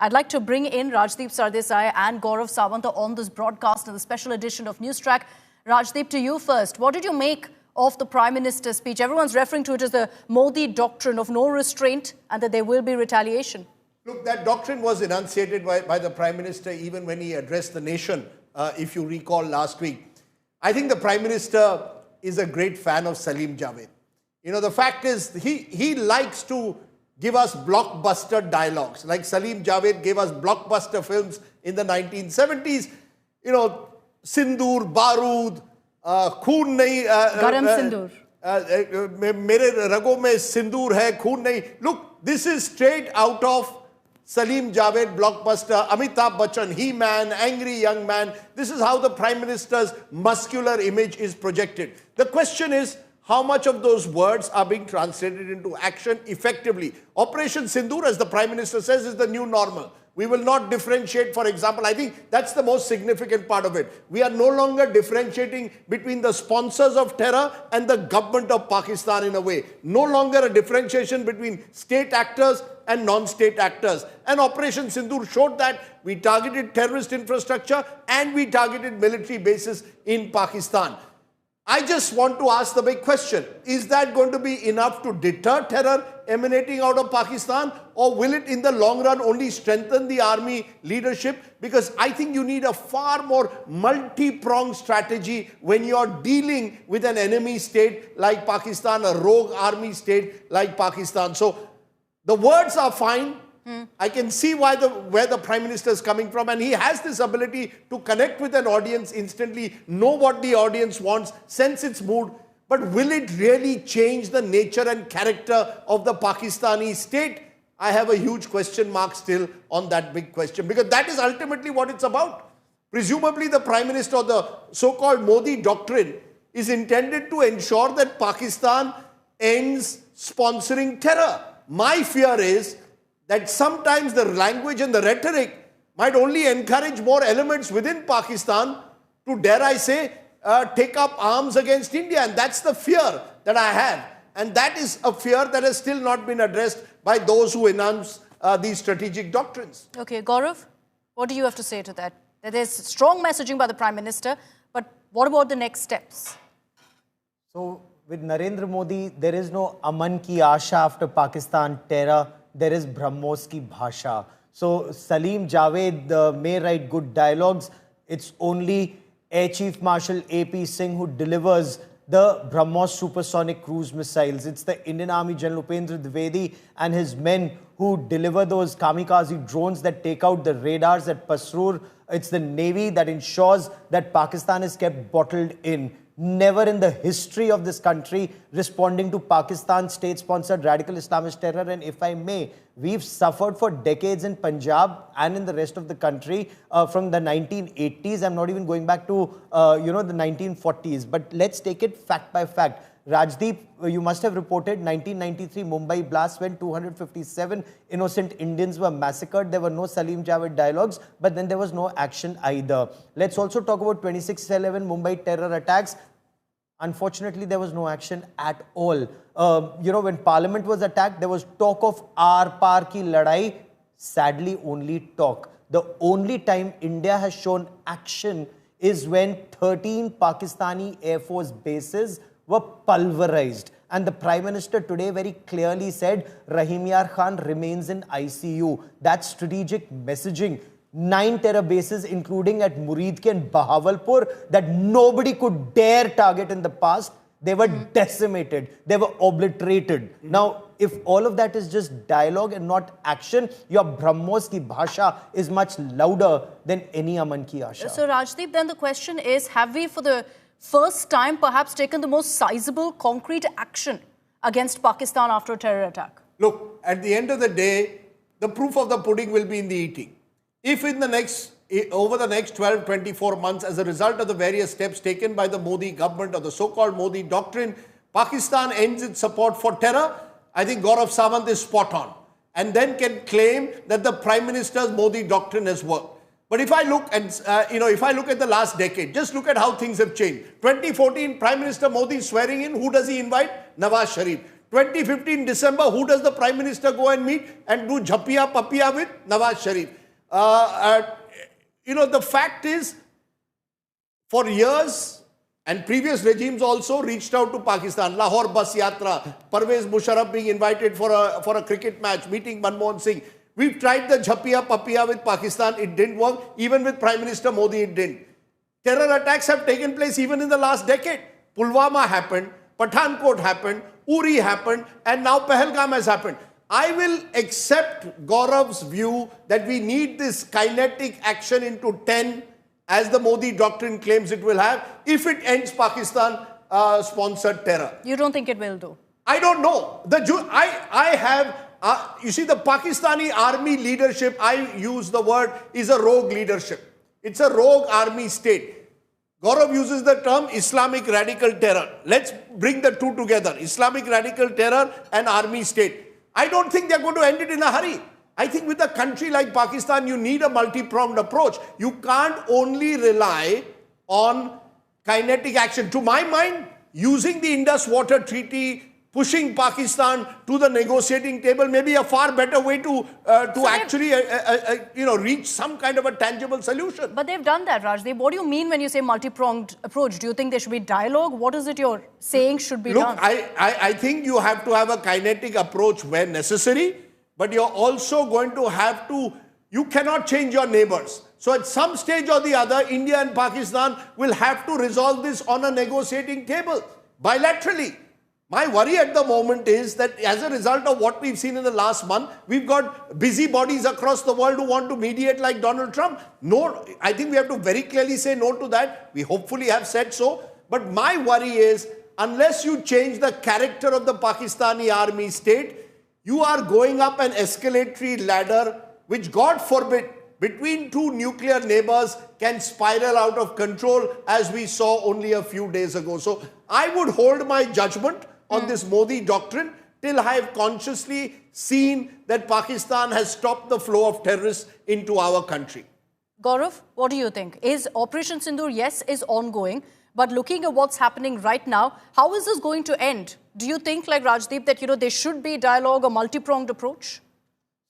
I'd like to bring in Rajdeep Sardesai and Gaurav Sawant on this broadcast in the special edition of News Track. Rajdeep, to you first. What did you make of the Prime Minister's speech? Everyone's referring to it as the Modi doctrine of no restraint and that there will be retaliation. Look, that doctrine was enunciated by the Prime Minister even when he addressed the nation, if you recall last week. I think the Prime Minister is a great fan of Salim Javed. You know, the fact is he likes to give us blockbuster dialogues. Like Salim Javed gave us blockbuster films in the 1970s. You know, Sindoor, Barood, Khoon Nahi... Garam Sindoor. Mere rago mein Sindoor hai, Khoon Nahi. Look, this is straight out of Salim Javed blockbuster, Amitabh Bachchan, He-Man, angry young man. This is how the Prime Minister's muscular image is projected. The question is, how much of those words are being translated into action effectively? Operation Sindoor, as the Prime Minister says, is the new normal. We will not differentiate, for example. I think that's the most significant part of it. We are no longer differentiating between the sponsors of terror and the government of Pakistan in a way. No longer a differentiation between state actors and non-state actors. And Operation Sindoor showed that we targeted terrorist infrastructure and we targeted military bases in Pakistan. I just want to ask the big question, is that going to be enough to deter terror emanating out of Pakistan, or will it in the long run only strengthen the army leadership? Because I think you need a far more multi-pronged strategy when you're dealing with an enemy state like Pakistan, a rogue army state like Pakistan. So the words are fine. I can see where the Prime Minister is coming from, and he has this ability to connect with an audience instantly, know what the audience wants, sense its mood. But will it really change the nature and character of the Pakistani state? I have a huge question mark still on that big question, because that is ultimately what it's about. Presumably the Prime Minister, or the so-called Modi doctrine, is intended to ensure that Pakistan ends sponsoring terror. My fear is that sometimes the language and the rhetoric might only encourage more elements within Pakistan to, dare I say, take up arms against India. And that's the fear that I have. And that is a fear that has still not been addressed by those who enunciate these strategic doctrines. Okay, Gaurav, what do you have to say to that? There's strong messaging by the Prime Minister, but what about the next steps? So, with Narendra Modi, there is no Aman ki Asha after Pakistan terror. There is Brahmos ki Bhasha. So Salim Javed may write good dialogues. It's only Air Chief Marshal A.P. Singh who delivers the BrahMos supersonic cruise missiles. It's the Indian Army General Upendra Dwivedi and his men who deliver those kamikaze drones that take out the radars at Pasrur. It's the Navy that ensures that Pakistan is kept bottled in. Never in the history of this country responding to Pakistan's state-sponsored radical Islamist terror. And if I may, we've suffered for decades in Punjab and in the rest of the country from the 1980s. I'm not even going back to, the 1940s. But let's take it fact by fact. Rajdeep, you must have reported 1993 Mumbai blast when 257 innocent Indians were massacred. There were no Salim Javed dialogues, but then there was no action either. Let's also talk about 26/11 Mumbai terror attacks. Unfortunately, there was no action at all. When Parliament was attacked, there was talk of aar paar ki ladai. Sadly, only talk. The only time India has shown action is when 13 Pakistani Air Force bases were pulverized. And the Prime Minister today very clearly said, Rahim Yar Khan remains in ICU. That's strategic messaging. 9 terror bases, including at Muridki and Bahawalpur, that nobody could dare target in the past. They were decimated. They were obliterated. Now, if all of that is just dialogue and not action, your BrahMos ki Bhasha is much louder than any Aman ki Asha. So, Rajdeep, then the question is, have we for the first time perhaps taken the most sizable concrete action against Pakistan after a terror attack? Look, at the end of the day, the proof of the pudding will be in the eating. If over the next 12, 24 months, as a result of the various steps taken by the Modi government or the so-called Modi doctrine, Pakistan ends its support for terror, I think Gaurav Sawant is spot on, and then can claim that the Prime Minister's Modi doctrine has worked. But if I look at the last decade, just look at how things have changed. 2014, Prime Minister Modi swearing in, who does he invite? Nawaz Sharif. 2015 December, who does the Prime Minister go and meet and do jhapiya papiya with? Nawaz Sharif. The fact is, for years, and previous regimes also reached out to Pakistan. Lahore Bus Yatra, Parvez Musharraf being invited for a cricket match, meeting Manmohan Singh. We've tried the jhapiya papiya with Pakistan. It didn't work. Even with Prime Minister Modi, it didn't. Terror attacks have taken place even in the last decade. Pulwama happened, Pathankot happened, Uri happened, and now Pahalgam has happened. I will accept Gaurav's view that we need this kinetic action into 10, as the Modi doctrine claims it will have, if it ends Pakistan-sponsored terror. You don't think it will do? I don't know. You see, the Pakistani army leadership, I use the word, is a rogue leadership. It's a rogue army state. Gaurav uses the term Islamic radical terror. Let's bring the two together, Islamic radical terror and army state. I don't think they're going to end it in a hurry. I think with a country like Pakistan, you need a multi-pronged approach. You can't only rely on kinetic action. To my mind, using the Indus Water Treaty, pushing Pakistan to the negotiating table may be a far better way to actually reach some kind of a tangible solution. But they've done that, Rajdeep. What do you mean when you say multi-pronged approach? Do you think there should be dialogue? What is it you're saying should be done? Look, I think you have to have a kinetic approach where necessary, but you're also going to have to, you cannot change your neighbors. So at some stage or the other, India and Pakistan will have to resolve this on a negotiating table, bilaterally. My worry at the moment is that as a result of what we've seen in the last month, we've got busybodies across the world who want to mediate like Donald Trump. No, I think we have to very clearly say no to that. We hopefully have said so. But my worry is, unless you change the character of the Pakistani army state, you are going up an escalatory ladder, which, God forbid, between two nuclear neighbors can spiral out of control, as we saw only a few days ago. So I would hold my judgment on this Modi doctrine till I have consciously seen that Pakistan has stopped the flow of terrorists into our country. Gaurav, what do you think? Is Operation Sindoor, yes, is ongoing, but looking at what's happening right now, how is this going to end? Do you think, like Rajdeep, that there should be dialogue, a multi-pronged approach?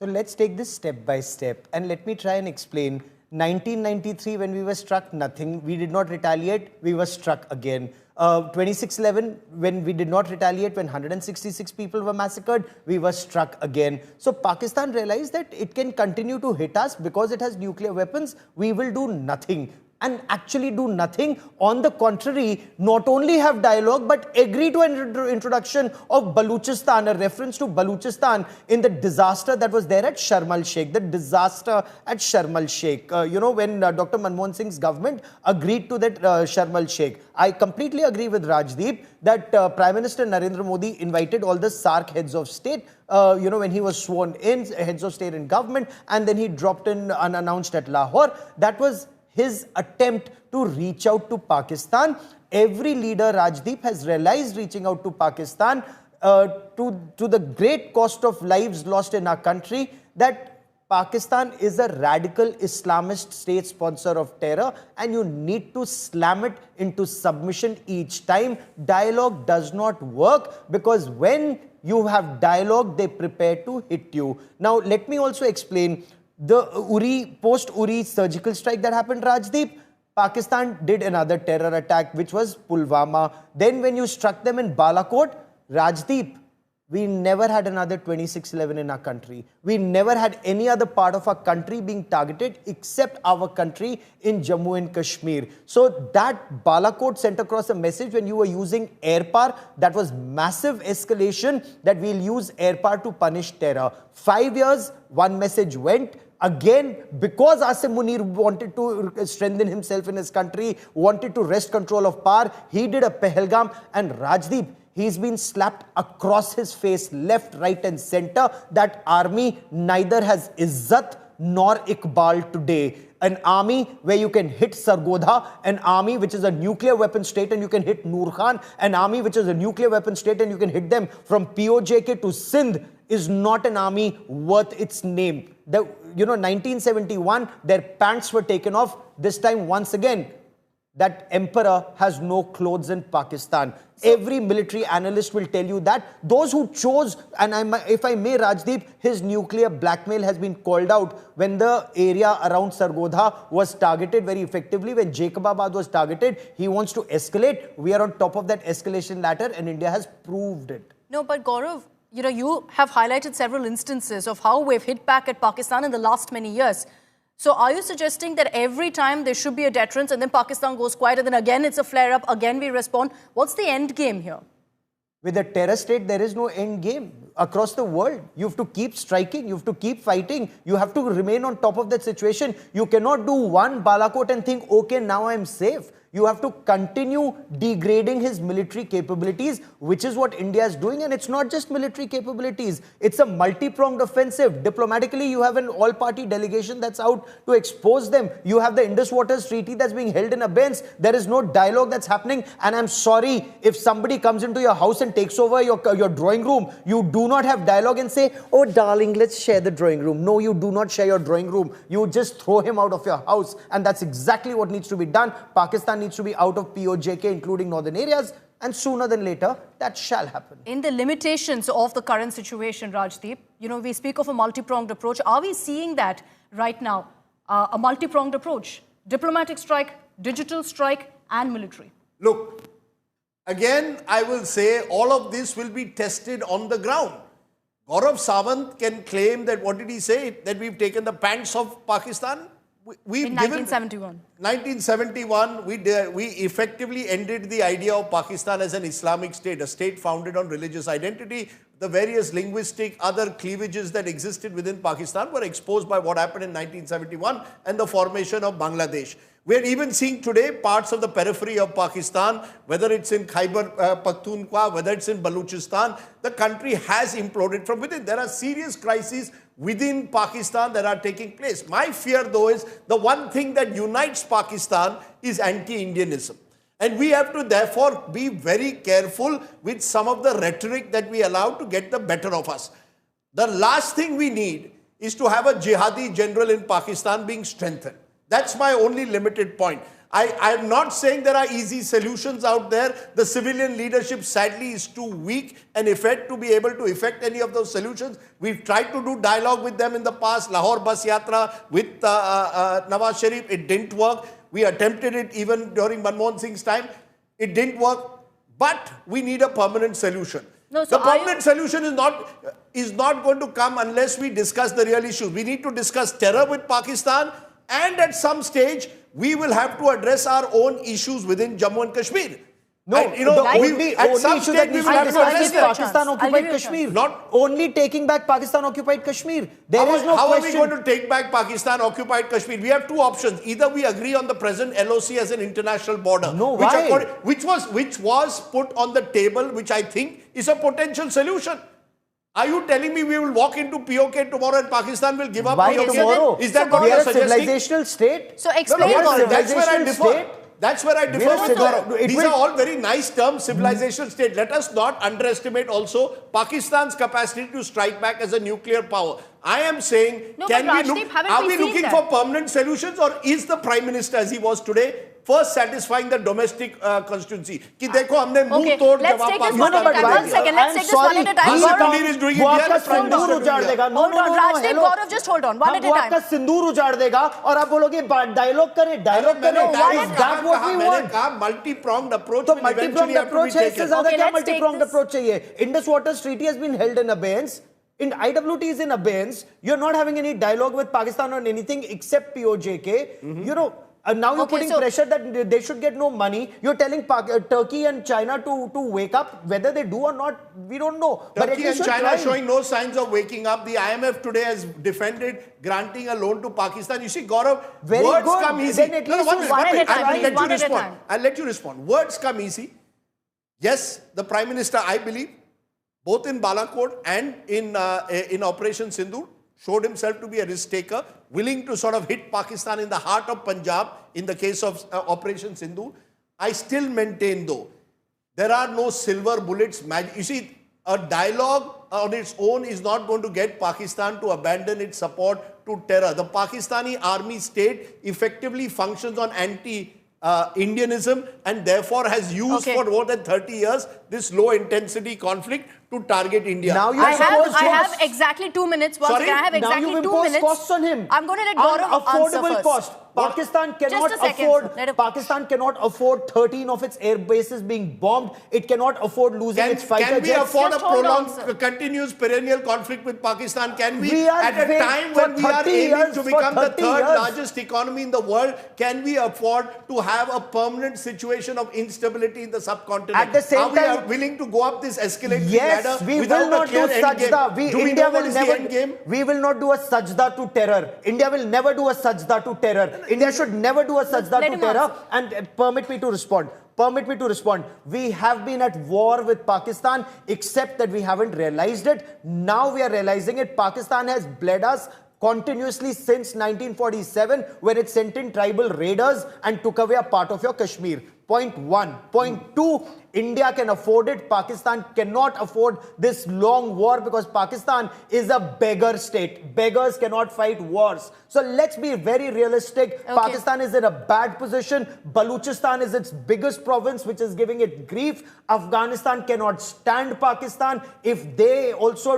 So let's take this step by step, and let me try and explain. 1993, when we were struck, nothing. We did not retaliate. We were struck again. 26/11, when we did not retaliate, when 166 people were massacred, we were struck again. So Pakistan realized that it can continue to hit us because it has nuclear weapons. We will do nothing. And actually do nothing. On the contrary, not only have dialogue, but agree to an introduction of Baluchistan, a reference to Baluchistan in the disaster that was there at Sharm el-Sheikh, the disaster at Sharm el-Sheikh. When Dr. Manmohan Singh's government agreed to that Sharm el-Sheikh. I completely agree with Rajdeep that Prime Minister Narendra Modi invited all the SAARC heads of state, when he was sworn in, heads of state and government, and then he dropped in unannounced at Lahore. That was his attempt to reach out to Pakistan. Every leader, Rajdeep, has realized reaching out to Pakistan to the great cost of lives lost in our country, that Pakistan is a radical Islamist state sponsor of terror, and you need to slam it into submission each time. Dialogue does not work, because when you have dialogue, they prepare to hit you. Now, let me also explain. The post-Uri surgical strike that happened, Rajdeep, Pakistan did another terror attack, which was Pulwama. Then when you struck them in Balakot, Rajdeep, we never had another 26/11 in our country. We never had any other part of our country being targeted except our country in Jammu and Kashmir. So that Balakot sent across a message when you were using air power. That was massive escalation, that we'll use air power to punish terror. 5 years, one message went. Again, because Asim Munir wanted to strengthen himself in his country, wanted to wrest control of power, he did a Pahalgam, and Rajdeep, he's been slapped across his face, left, right and center. That army neither has Izzat nor Iqbal today. An army where you can hit Sargodha, an army which is a nuclear weapon state and you can hit Noor Khan, an army which is a nuclear weapon state and you can hit them from POJK to Sindh, is not an army worth its name. 1971, their pants were taken off. This time, once again, that emperor has no clothes in Pakistan. Every military analyst will tell you that. Those who chose, and if I may, Rajdeep, his nuclear blackmail has been called out when the area around Sargodha was targeted very effectively, when Jacobabad was targeted. He wants to escalate. We are on top of that escalation ladder, and India has proved it. No, but Gaurav, you have highlighted several instances of how we've hit back at Pakistan in the last many years. So are you suggesting that every time there should be a deterrence and then Pakistan goes quiet and then again it's a flare-up, again we respond? What's the end game here? With a terror state, there is no end game. Across the world, you have to keep striking, you have to keep fighting, you have to remain on top of that situation. You cannot do one Balakot and think, okay, now I'm safe. You have to continue degrading his military capabilities, which is what India is doing. And it's not just military capabilities. It's a multi-pronged offensive. Diplomatically, you have an all-party delegation that's out to expose them. You have the Indus Waters Treaty that's being held in abeyance. There is no dialogue that's happening. And I'm sorry, if somebody comes into your house and takes over your drawing room, you do not have dialogue and say, oh, darling, let's share the drawing room. No, you do not share your drawing room. You just throw him out of your house. And that's exactly what needs to be done. Pakistan needs to be out of POJK, including northern areas, and sooner than later, that shall happen. In the limitations of the current situation, Rajdeep, we speak of a multi-pronged approach. Are we seeing that right now? A multi-pronged approach, diplomatic strike, digital strike, and military. Look, again, I will say all of this will be tested on the ground. Gaurav Sawant can claim that, what did he say? That we've taken the pants of Pakistan? In 1971. 1971, we effectively ended the idea of Pakistan as an Islamic state, a state founded on religious identity. The various linguistic other cleavages that existed within Pakistan were exposed by what happened in 1971 and the formation of Bangladesh. We're even seeing today parts of the periphery of Pakistan, whether it's in Khyber Pakhtunkhwa, whether it's in Balochistan, the country has imploded from within. There are serious crises within Pakistan that are taking place. My fear, though, is the one thing that unites Pakistan is anti-Indianism. And we have to therefore be very careful with some of the rhetoric that we allow to get the better of us. The last thing we need is to have a jihadi general in Pakistan being strengthened. That's my only limited point. I'm not saying there are easy solutions out there. The civilian leadership, sadly, is too weak and to be able to effect any of those solutions. We've tried to do dialogue with them in the past. Lahore Bus Yatra with Nawaz Sharif, it didn't work. We attempted it even during Manmohan Singh's time. It didn't work. But we need a permanent solution. No, so the permanent solution is not going to come unless we discuss the real issues. We need to discuss terror with Pakistan, and at some stage, we will have to address our own issues within Jammu andAshmir. No, and, the only issue that we will have to address is Pakistan-occupied Kashmir. Not only taking back Pakistan-occupied Kashmir. There is no how question. Are we going to take back Pakistan-occupied Kashmir? We have two options. Either we agree on the present LOC as an international border, no, why? Which was put on the table, which I think is a potential solution. Are you telling me we will walk into POK tomorrow and Pakistan will give up Why POK? tomorrow? Is that we what are you're a suggesting? civilizational state. So explain That's where I differ. That's where I differ with Gaurav. These are all very nice terms, civilizational state. Let us not underestimate also Pakistan's capacity to strike back as a nuclear power. I am saying, are we looking for permanent solutions, or is the Prime Minister, as he was today, first satisfying the domestic constituency? Okay, let's take this one at a time. 1 second, let's take this one at a time. Gaurav is doing it here, the Prime Minister doing it. Hold on, Rajdeep, Gaurav, just hold on. One at a time. आपका सिंदूर उजाड़ देगा और आप बोलोगे dialogue करें. Is that what we want? Multi-pronged approach. तो multi-pronged approach है. इससे ज़्यादा क्या multi-pronged approach चाहिए? Indus Waters Treaty has been held in abeyance. In IWT is in abeyance. You're not having any dialogue with Pakistan on anything except POJK. Now you're putting pressure that they should get no money. You're telling Turkey and China to wake up. Whether they do or not, we don't know. Turkey and China are showing no signs of waking up. The IMF today has defended granting a loan to Pakistan. You see, Gaurav, words come easy. I'll let you respond. Words come easy. Yes, the Prime Minister, I believe, both in Balakot and in Operation Sindoor, showed himself to be a risk taker, willing to sort of hit Pakistan in the heart of Punjab in the case of Operation Sindoor. I still maintain, though, there are no silver bullets. You see, a dialogue on its own is not going to get Pakistan to abandon its support to terror. The Pakistani army state effectively functions on Indianism, and therefore has used for more than 30 years this low-intensity conflict to target India. Now you I have exactly 2 minutes. Once Sorry? again, I have exactly now you 2 impose minutes. costs on him. I'm going to let Gaurav answer Unaffordable first. cost. Pakistan cannot Just a second, afford. sir. Pakistan cannot afford 13 of its air bases being bombed. It cannot afford losing its fighter Can we jets. afford a Just hold on, prolonged, sir. continuous, perennial conflict with Pakistan? Can we, We are at a wait time for when we are 30 aiming years, to for become the 30 third years. largest economy in the world, can we afford to have a permanent situation of instability in the subcontinent? At the same are we time, willing to go up this escalatory yes, ladder we without will not a clear do end game? sajda. Do we India know what will is never. the end game? We will not do a sajda to terror. India will never do a sajda to terror. India should never do a sajda Let to him terror. answer. And permit me to respond. Permit me to respond. We have been at war with Pakistan, except that we haven't realized it. Now we are realizing it. Pakistan has bled us continuously since 1947, when it sent in tribal raiders and took away a part of your Kashmir. Point one. Point two, India can afford it. Pakistan cannot afford this long war because Pakistan is a beggar state. Beggars cannot fight wars. So let's be very realistic. Okay. Pakistan is in a bad position. Baluchistan is its biggest province, which is giving it grief. Afghanistan cannot stand Pakistan. If they also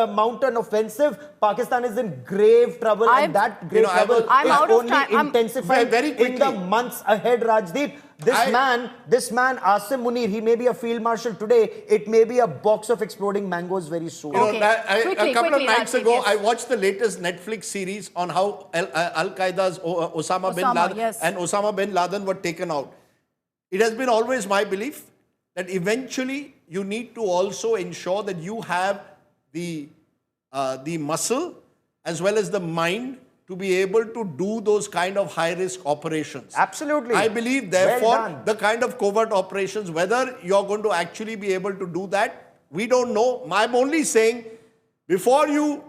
mount an offensive, Pakistan is in grave trouble, and that grave trouble I'm is out of only time. intensifying Very in quickly. the months ahead, Rajdeep. This man, Asim Munir, he may be a field marshal today. It may be a box of exploding mangoes very soon. You know, Okay. a couple of nights Rajdeep, ago, yes. I watched the latest Netflix series on how Al-Qaeda's Osama bin Laden yes. and Osama bin Laden were taken out. It has been always my belief that eventually you need to also ensure that you have the muscle as well as the mind to be able to do those kind of high-risk operations. Absolutely. I believe, Well therefore, done. the kind of covert operations, whether you're going to actually be able to do that, we don't know. I'm only saying, before you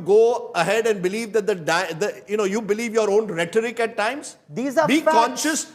go ahead and believe that you believe your own rhetoric at times, These are be facts.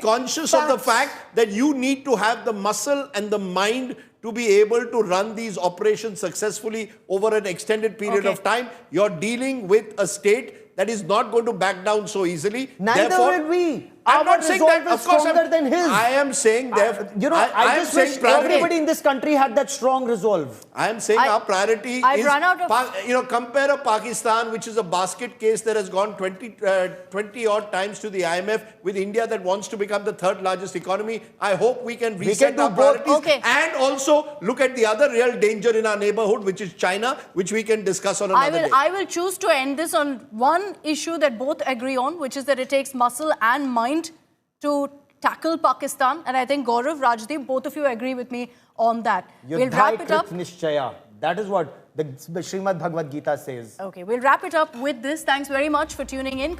conscious of the Facts. fact that you need to have the muscle and the mind to be able to run these operations successfully over an extended period of time. You're dealing with a state that is not going to back down so easily. Neither Therefore, will we. I'm Our not saying resolve that, is of course, stronger than his. I am saying that. I just wish everybody in this country had that strong resolve. I am saying our priority I've is, run out of- compare a Pakistan, which is a basket case that has gone 20 odd times to the IMF, with India that wants to become the third largest economy. I hope we can reset do our both. priorities Okay. and also look at the other real danger in our neighborhood, which is China, which we can discuss on another day. I will choose to end this on one issue that both agree on, which is that it takes muscle and mind to tackle Pakistan. And I think Gaurav, Rajdeep, both of you agree with me on that. We'll wrap it up. Nishchaya. That is what the Srimad Bhagavad Gita says. Okay, we'll wrap it up with this. Thanks very much for tuning in.